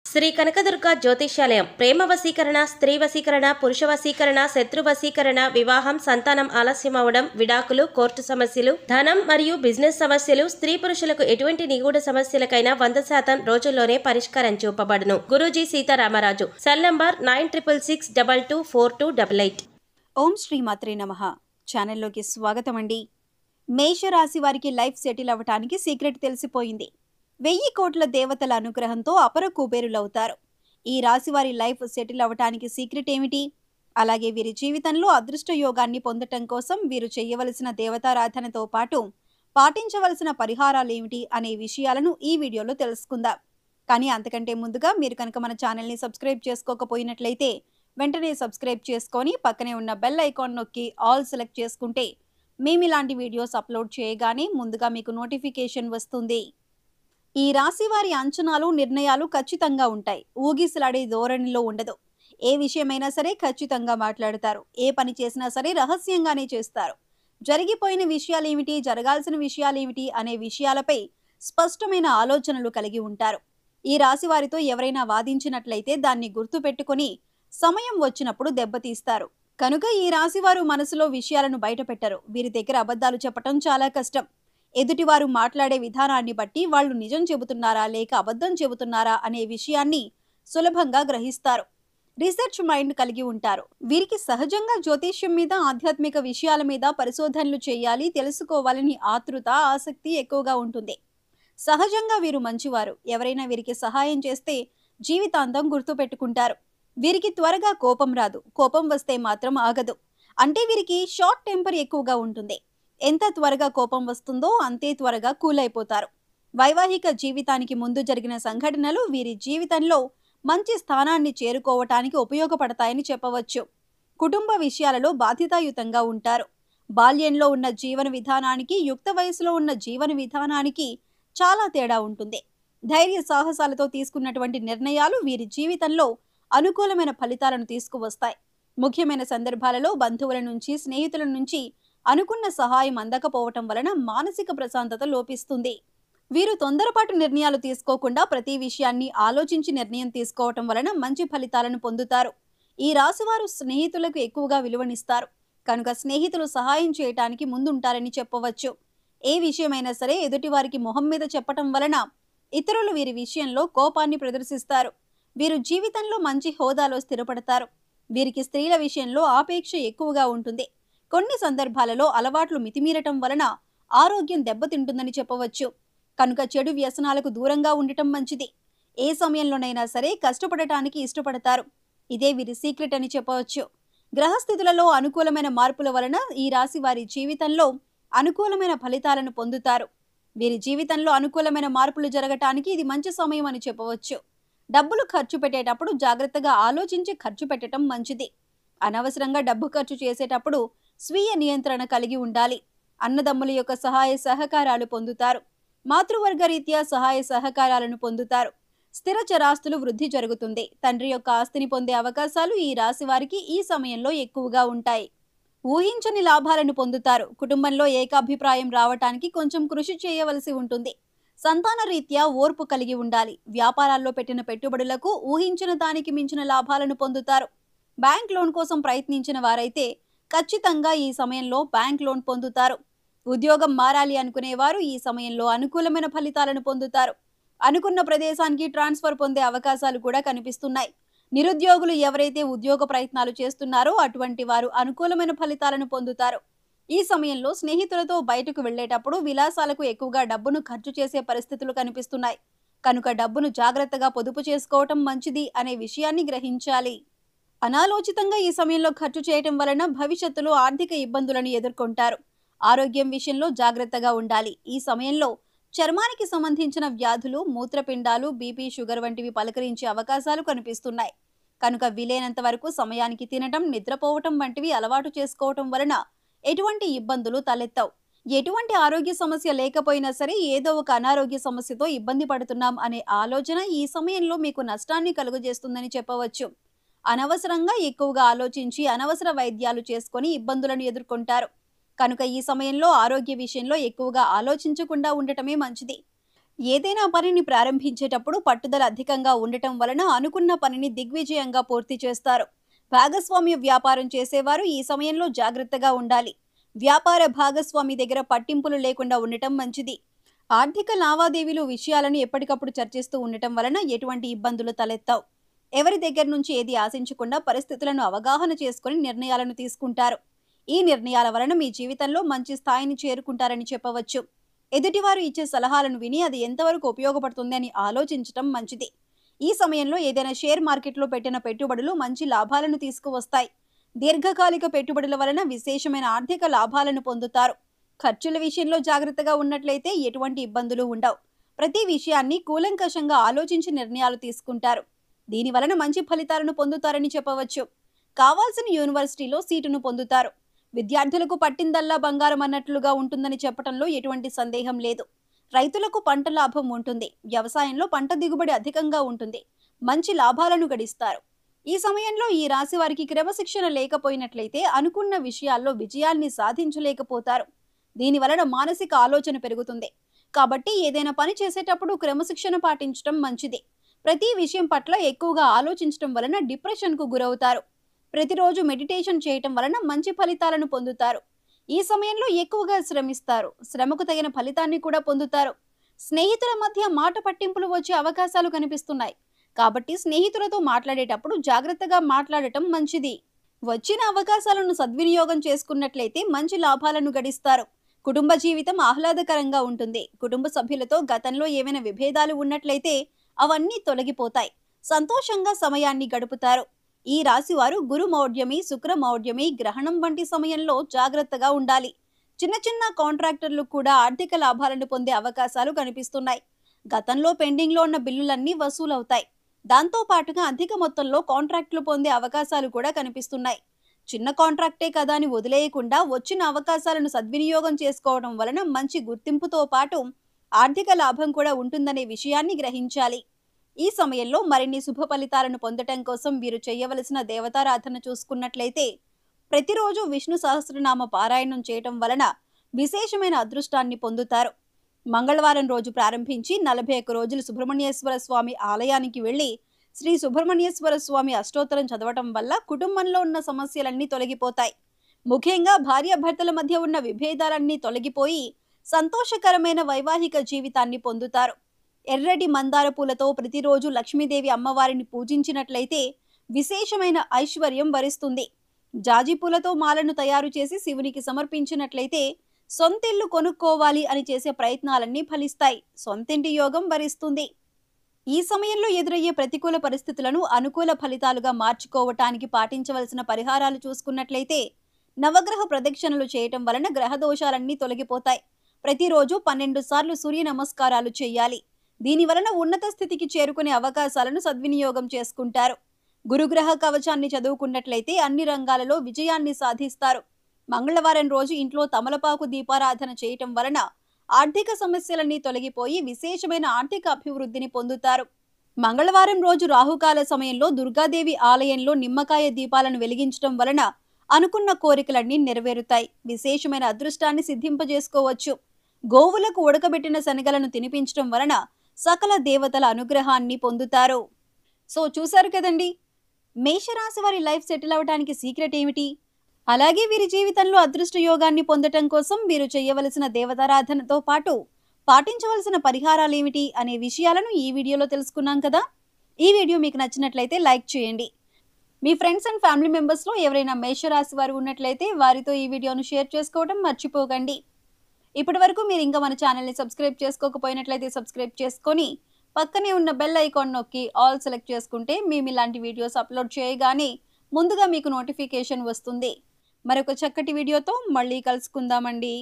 శ్రీ కనకదుర్గ జ్యోతిష్యాలయం ప్రేమ వశీకరణ, స్త్రీ వశీకరణ, పురుష వశీకరణ, శత్రు వశీకరణ, వివాహం, సంతానం ఆలస్యమవడం, విడాకులు, కోర్టు సమస్యలు, ధనం మరియు బిజినెస్ సమస్యలు, స్త్రీ పురుషులకు ఎటువంటి నిగూఢ సమస్యలకైనా 100% రోజుల్లోనే పరిష్కారం చూపబడును. గురూజీ సీతారామరాజు. Cell number 9666224288. ఓం శ్రీమాత్రే నమః. ఛానల్లోకి స్వాగతం అండి. మేషరాశి వారికి లైఫ్ సెటిల్ అవ్వటానికి సీక్రెట్ తెలిసిపోయింది. 1000 కోట్ల దేవతల అనుగ్రహంతో అపర కుబేరులవుతారు. ఈ రాశి వారి లైఫ్ సెటిల్ అవ్వటానికి సీక్రెట్ ఏమిటి? అలాగే వీరి జీవితంలో అదృష్ట యోగాన్ని పొందటం కోసం వీరు చేయవలసిన దేవతారాధనతో పాటు పాటించవలసిన పరిహారాలు ఏమిటి అనే విషయాలను ఈ వీడియోలో తెలుసుకుందాం. కానీ అంతకంటే ముందుగా మీరు కనుక మన ఛానల్ని సబ్స్క్రైబ్ చేసుకోకపోయినట్లయితే వెంటనే సబ్స్క్రైబ్ చేసుకొని పక్కనే ఉన్న బెల్ ఐకాన్ నొక్కి ఆల్ సెలెక్ట్ చేసుకుంటే మేము ఇలాంటి వీడియోస్ అప్లోడ్ చేయగానే ముందుగా మీకు నోటిఫికేషన్ వస్తుంది. ఈ రాశి వారి అంచనాలు, నిర్ణయాలు ఖచ్చితంగా ఉంటాయి. ఊగిసలాడే ధోరణిలో ఉండదు. ఏ విషయమైనా సరే ఖచ్చితంగా మాట్లాడతారు. ఏ పని చేసినా సరే రహస్యంగానే చేస్తారు. జరిగిపోయిన విషయాలేమిటి, జరగాల్సిన విషయాలేమిటి అనే విషయాలపై స్పష్టమైన ఆలోచనలు కలిగి ఉంటారు. ఈ రాశి వారితో ఎవరైనా వాదించినట్లయితే దాన్ని గుర్తు పెట్టుకుని సమయం వచ్చినప్పుడు దెబ్బతీస్తారు. కనుక ఈ రాశి వారు మనసులో విషయాలను బయటపెట్టరు. వీరి దగ్గర అబద్ధాలు చెప్పటం చాలా కష్టం. ఎదుటివారు మాట్లాడే విధానాన్ని బట్టి వాళ్ళు నిజం చెబుతున్నారా లేక అబద్ధం చెబుతున్నారా అనే విషయాన్ని సులభంగా గ్రహిస్తారు. రీసెర్చ్ మైండ్ కలిగి ఉంటారు. వీరికి సహజంగా జ్యోతిష్యం మీద, ఆధ్యాత్మిక విషయాల మీద పరిశోధనలు చేయాలి, తెలుసుకోవాలని ఆతృత, ఆసక్తి ఎక్కువగా ఉంటుంది. సహజంగా వీరు మంచివారు. ఎవరైనా వీరికి సహాయం చేస్తే జీవితాంతం గుర్తు పెట్టుకుంటారు. వీరికి త్వరగా కోపం రాదు. కోపం వస్తే మాత్రం ఆగదు. అంటే వీరికి షార్ట్ టెంపర్ ఎక్కువగా ఉంటుంది. ఎంత త్వరగా కోపం వస్తుందో అంతే త్వరగా కూల్ అయిపోతారు. వైవాహిక జీవితానికి ముందు జరిగిన సంఘటనలు వీరి జీవితంలో మంచి స్థానాన్ని చేరుకోవటానికి ఉపయోగపడతాయని చెప్పవచ్చు. కుటుంబ విషయాలలో బాధ్యతాయుతంగా ఉంటారు. బాల్యంలో ఉన్న జీవన విధానానికి, యుక్త వయసులో ఉన్న జీవన విధానానికి చాలా తేడా ఉంటుంది. ధైర్య సాహసాలతో తీసుకున్నటువంటి నిర్ణయాలు వీరి జీవితంలో అనుకూలమైన ఫలితాలను తీసుకువస్తాయి. ముఖ్యమైన సందర్భాలలో బంధువుల నుంచి, స్నేహితుల నుంచి అనుకున్న సహాయం అందకపోవటం వలన మానసిక ప్రశాంతత లోపిస్తుంది. వీరు తొందరపాటు నిర్ణయాలు తీసుకోకుండా ప్రతి విషయాన్ని ఆలోచించి నిర్ణయం తీసుకోవటం వలన మంచి ఫలితాలను పొందుతారు. ఈ రాశివారు స్నేహితులకు ఎక్కువగా విలువనిస్తారు. కనుక స్నేహితులు సహాయం చేయటానికి ముందుంటారని చెప్పవచ్చు. ఏ విషయమైనా సరే ఎదుటివారికి మొహం మీద చెప్పటం వలన ఇతరులు వీరి విషయంలో కోపాన్ని ప్రదర్శిస్తారు. వీరు జీవితంలో మంచి హోదాలో స్థిరపడతారు. వీరికి స్త్రీల విషయంలో ఆపేక్ష ఎక్కువగా ఉంటుంది. కొన్ని సందర్భాలలో అలవాట్లు మితిమీరటం వలన ఆరోగ్యం దెబ్బతింటుందని చెప్పవచ్చు. కనుక చెడు వ్యసనాలకు దూరంగా ఉండటం మంచిది. ఏ సమయంలోనైనా సరే కష్టపడటానికి ఇష్టపడతారు. ఇదే వీరి సీక్రెట్ అని చెప్పవచ్చు. గ్రహస్థితులలో అనుకూలమైన మార్పుల వలన ఈ రాశి వారి జీవితంలో అనుకూలమైన ఫలితాలను పొందుతారు. వీరి జీవితంలో అనుకూలమైన మార్పులు జరగటానికి ఇది మంచి సమయం అని చెప్పవచ్చు. డబ్బులు ఖర్చు పెట్టేటప్పుడు జాగ్రత్తగా ఆలోచించి ఖర్చు పెట్టడం మంచిది. అనవసరంగా డబ్బు ఖర్చు చేసేటప్పుడు స్వీయ నియంత్రణ కలిగి ఉండాలి. అన్నదమ్ముల యొక్క సహాయ సహకారాలు పొందుతారు. మాతృవర్గ రీత్యా సహాయ సహకారాలను పొందుతారు. స్థిర చరాస్తులు వృద్ధి జరుగుతుంది. తండ్రి యొక్క ఆస్తిని పొందే అవకాశాలు ఈ రాశి వారికి ఈ సమయంలో ఎక్కువగా ఉంటాయి. ఊహించని లాభాలను పొందుతారు. కుటుంబంలో ఏకాభిప్రాయం రావటానికి కొంచెం కృషి చేయవలసి ఉంటుంది. సంతాన రీత్యా ఓర్పు కలిగి ఉండాలి. వ్యాపారాల్లో పెట్టిన పెట్టుబడులకు ఊహించిన దానికి మించిన లాభాలను పొందుతారు. బ్యాంక్ లోన్ కోసం ప్రయత్నించిన వారైతే ఖచ్చితంగా ఈ సమయంలో బ్యాంక్ లోన్ పొందుతారు. ఉద్యోగం మారాలి అనుకునేవారు ఈ సమయంలో అనుకూలమైన ఫలితాలను పొందుతారు. అనుకున్న ప్రదేశానికి ట్రాన్స్ఫర్ పొందే అవకాశాలు కూడా కనిపిస్తున్నాయి. నిరుద్యోగులు ఎవరైతే ఉద్యోగ ప్రయత్నాలు చేస్తున్నారో అటువంటి వారు అనుకూలమైన ఫలితాలను పొందుతారు. ఈ సమయంలో స్నేహితులతో బయటకు వెళ్లేటప్పుడు విలాసాలకు ఎక్కువగా డబ్బును ఖర్చు చేసే పరిస్థితులు కనిపిస్తున్నాయి. కనుక డబ్బును జాగ్రత్తగా పొదుపు చేసుకోవటం మంచిది అనే విషయాన్ని గ్రహించాలి. అనాలోచితంగా ఈ సమయంలో ఖర్చు చేయటం వలన భవిష్యత్తులో ఆర్థిక ఇబ్బందులను ఎదుర్కొంటారు. ఆరోగ్యం విషయంలో జాగ్రత్తగా ఉండాలి. ఈ సమయంలో చర్మానికి సంబంధించిన వ్యాధులు, మూత్రపిండాలు, బీపీ, షుగర్ వంటివి పలకరించే అవకాశాలు కనిపిస్తున్నాయి. కనుక వీలైనంత వరకు సమయానికి తినటం, నిద్రపోవటం వంటివి అలవాటు చేసుకోవటం వలన ఎటువంటి ఇబ్బందులు తలెత్తవు. ఎటువంటి ఆరోగ్య సమస్య లేకపోయినా సరే ఏదో ఒక అనారోగ్య సమస్యతో ఇబ్బంది పడుతున్నాం అనే ఆలోచన ఈ సమయంలో మీకు నష్టాన్ని కలుగజేస్తుందని చెప్పవచ్చు. అనవసరంగా ఎక్కువగా ఆలోచించి అనవసర వైద్యాలు చేసుకొని ఇబ్బందులను ఎదుర్కొంటారు. కనుక ఈ సమయంలో ఆరోగ్య విషయంలో ఎక్కువగా ఆలోచించకుండా ఉండటమే మంచిది. ఏదైనా పనిని ప్రారంభించేటప్పుడు పట్టుదల అధికంగా ఉండటం వలన అనుకున్న పనిని దిగ్విజయంగా పూర్తి చేస్తారు. భాగస్వామ్య వ్యాపారం చేసేవారు ఈ సమయంలో జాగ్రత్తగా ఉండాలి. వ్యాపార భాగస్వామి దగ్గర పట్టింపులు లేకుండా ఉండటం మంచిది. ఆర్థిక లావాదేవీలు విషయాలను ఎప్పటికప్పుడు చర్చిస్తూ ఉండటం వలన ఎటువంటి ఇబ్బందులు తలెత్తావు. ఎవరి దగ్గర నుంచి ఏది ఆశించకుండా పరిస్థితులను అవగాహన చేసుకుని నిర్ణయాలను తీసుకుంటారు. ఈ నిర్ణయాల వలన మీ జీవితంలో మంచి స్థాయిని చేరుకుంటారని చెప్పవచ్చు. ఎదుటివారు ఇచ్చే సలహాలను విని అది ఎంతవరకు ఉపయోగపడుతుంది అని ఆలోచించటం మంచిది. ఈ సమయంలో ఏదైనా షేర్ మార్కెట్లో పెట్టిన పెట్టుబడులు మంచి లాభాలను తీసుకువస్తాయి. దీర్ఘకాలిక పెట్టుబడుల వలన విశేషమైన ఆర్థిక లాభాలను పొందుతారు. ఖర్చుల విషయంలో జాగ్రత్తగా ఉన్నట్లయితే ఎటువంటి ఇబ్బందులు ఉండవు. ప్రతి విషయాన్ని కూలంకషంగా ఆలోచించి నిర్ణయాలు తీసుకుంటారు. దీని వలన మంచి ఫలితాలను పొందుతారని చెప్పవచ్చు. కావాల్సిన యూనివర్సిటీలో సీటును పొందుతారు. విద్యార్థులకు పట్టిందల్లా బంగారం అన్నట్లుగా ఉంటుందని చెప్పడంలో ఎటువంటి సందేహం లేదు. రైతులకు పంట లాభం ఉంటుంది. వ్యవసాయంలో పంట దిగుబడి అధికంగా ఉంటుంది. మంచి లాభాలను గడిస్తారు. ఈ సమయంలో ఈ రాశి వారికి క్రమశిక్షణ లేకపోయినట్లయితే అనుకున్న విషయాల్లో విజయాన్ని సాధించలేకపోతారు. దీని వలన మానసిక ఆలోచన పెరుగుతుంది. కాబట్టి ఏదైనా పని చేసేటప్పుడు క్రమశిక్షణ పాటించడం మంచిది. ప్రతి విషయం పట్ల ఎక్కువగా ఆలోచించడం వలన డిప్రెషన్కు గురవుతారు. ప్రతిరోజు మెడిటేషన్ చేయటం వలన మంచి ఫలితాలను పొందుతారు. ఈ సమయంలో ఎక్కువగా శ్రమిస్తారు. శ్రమకు తగిన ఫలితాన్ని కూడా పొందుతారు. స్నేహితుల మధ్య మాట పట్టింపులు వచ్చే అవకాశాలు కనిపిస్తున్నాయి. కాబట్టి స్నేహితులతో మాట్లాడేటప్పుడు జాగ్రత్తగా మాట్లాడటం మంచిది. వచ్చిన అవకాశాలను సద్వినియోగం చేసుకున్నట్లయితే మంచి లాభాలను గడిస్తారు. కుటుంబ జీవితం ఆహ్లాదకరంగా ఉంటుంది. కుటుంబ సభ్యులతో గతంలో ఏమైనా విభేదాలు ఉన్నట్లయితే అవన్నీ తొలగిపోతాయి. సంతోషంగా సమయాన్ని గడుపుతారు. ఈ రాశి వారు గురు మౌఢ్యమి, శుక్ర మౌఢ్యమి, గ్రహణం వంటి సమయంలో జాగ్రత్తగా ఉండాలి. చిన్న చిన్న కాంట్రాక్టర్లు కూడా ఆర్థిక లాభాలను పొందే అవకాశాలు కనిపిస్తున్నాయి. గతంలో పెండింగ్లో ఉన్న బిల్లులన్నీ వసూలవుతాయి. దాంతో పాటుగా అధిక మొత్తంలో కాంట్రాక్టులు పొందే అవకాశాలు కూడా కనిపిస్తున్నాయి. చిన్న కాంట్రాక్టే కదా అని వదిలేయకుండా వచ్చిన అవకాశాలను సద్వినియోగం చేసుకోవడం వలన మంచి గుర్తింపుతో పాటు ఆర్థిక లాభం కూడా ఉంటుందనే విషయాన్ని గ్రహించాలి. ఈ సమయంలో మరిన్ని శుభ ఫలితాలను పొందటం కోసం వీరు చేయవలసిన దేవతారాధన చూసుకున్నట్లయితే ప్రతిరోజు విష్ణు సహస్రనామ పారాయణం చేయటం వలన విశేషమైన అదృష్టాన్ని పొందుతారు. మంగళవారం రోజు ప్రారంభించి 41 రోజులు సుబ్రహ్మణ్యేశ్వర స్వామి ఆలయానికి వెళ్లి శ్రీ సుబ్రహ్మణ్యేశ్వర స్వామి అష్టోత్తరం చదవటం వల్ల కుటుంబంలో ఉన్న సమస్యలన్నీ తొలగిపోతాయి. ముఖ్యంగా భార్యాభర్తల మధ్య ఉన్న విభేదాలన్నీ తొలగిపోయి సంతోషకరమైన వైవాహిక జీవితాన్ని పొందుతారు. ఎర్రటి మందార పూలతో ప్రతిరోజు లక్ష్మీదేవి అమ్మవారిని పూజించినట్లయితే విశేషమైన ఐశ్వర్యం వరిస్తుంది. జాజి పూలతో మాలను తయారు చేసి శివునికి సమర్పించినట్లయితే సొంతిల్లు కొనుక్కోవాలి అని చేసే ప్రయత్నాలన్నీ ఫలిస్తాయి. సొంతింటి యోగం వరిస్తుంది. ఈ సమయంలో ఎదురయ్యే ప్రతికూల పరిస్థితులను అనుకూల ఫలితాలుగా మార్చుకోవటానికి పాటించవలసిన పరిహారాలు చూసుకున్నట్లయితే నవగ్రహ ప్రదక్షిణలు చేయటం వలన గ్రహ దోషాలన్నీ తొలగిపోతాయి. ప్రతిరోజు 12 సార్లు సూర్య నమస్కారాలు చేయాలి. దీని వలన ఉన్నత స్థితికి చేరుకునే అవకాశాలను సద్వినియోగం చేసుకుంటారు. గురుగ్రహ కవచాన్ని చదువుకున్నట్లయితే అన్ని రంగాలలో విజయాన్ని సాధిస్తారు. మంగళవారం రోజు ఇంట్లో తమలపాకు దీపారాధన చేయటం వలన ఆర్థిక సమస్యలన్నీ తొలగిపోయి విశేషమైన ఆర్థిక అభివృద్ధిని పొందుతారు. మంగళవారం రోజు రాహుకాల సమయంలో దుర్గాదేవి ఆలయంలో నిమ్మకాయ దీపాలను వెలిగించడం వలన అనుకున్న కోరికలన్నీ నెరవేరుతాయి. విశేషమైన అదృష్టాన్ని సిద్ధింపజేసుకోవచ్చు. గోవులకు ఉడకబెట్టిన శనగలను తినిపించడం వలన సకల దేవతల అనుగ్రహాన్ని పొందుతారు. సో చూశారు కదండి, మేషరాశి వారి లైఫ్ సెటిల్ అవడానికి సీక్రెట్ ఏమిటి, అలాగే వీరి జీవితంలో అదృష్ట యోగాన్ని పొందటం కోసం వీరు చేయవలసిన దేవతారాధనతో పాటు పాటించవలసిన పరిహారాలు ఏమిటి అనే విషయాలను ఈ వీడియోలో తెలుసుకున్నాం కదా. ఈ వీడియో మీకు నచ్చినట్లయితే లైక్ చేయండి. మీ ఫ్రెండ్స్ అండ్ ఫ్యామిలీ మెంబర్స్లో ఎవరైనా మేషరాశి వారు ఉన్నట్లయితే వారితో ఈ వీడియోను షేర్ చేసుకోవడం మర్చిపోకండి. ఇప్పటి వరకు మీరు ఇంకా మన ఛానల్ని సబ్స్క్రైబ్ చేసుకోకపోయినట్లయితే సబ్స్క్రైబ్ చేసుకొని పక్కనే ఉన్న బెల్ ఐకాన్ నొక్కి ఆల్ సెలెక్ట్ చేసుకుంటే మేము ఇలాంటి వీడియోస్ అప్లోడ్ చేయగానే ముందుగా మీకు నోటిఫికేషన్ వస్తుంది. మరొక చక్కటి వీడియోతో మళ్ళీ కలుసుకుందామండి.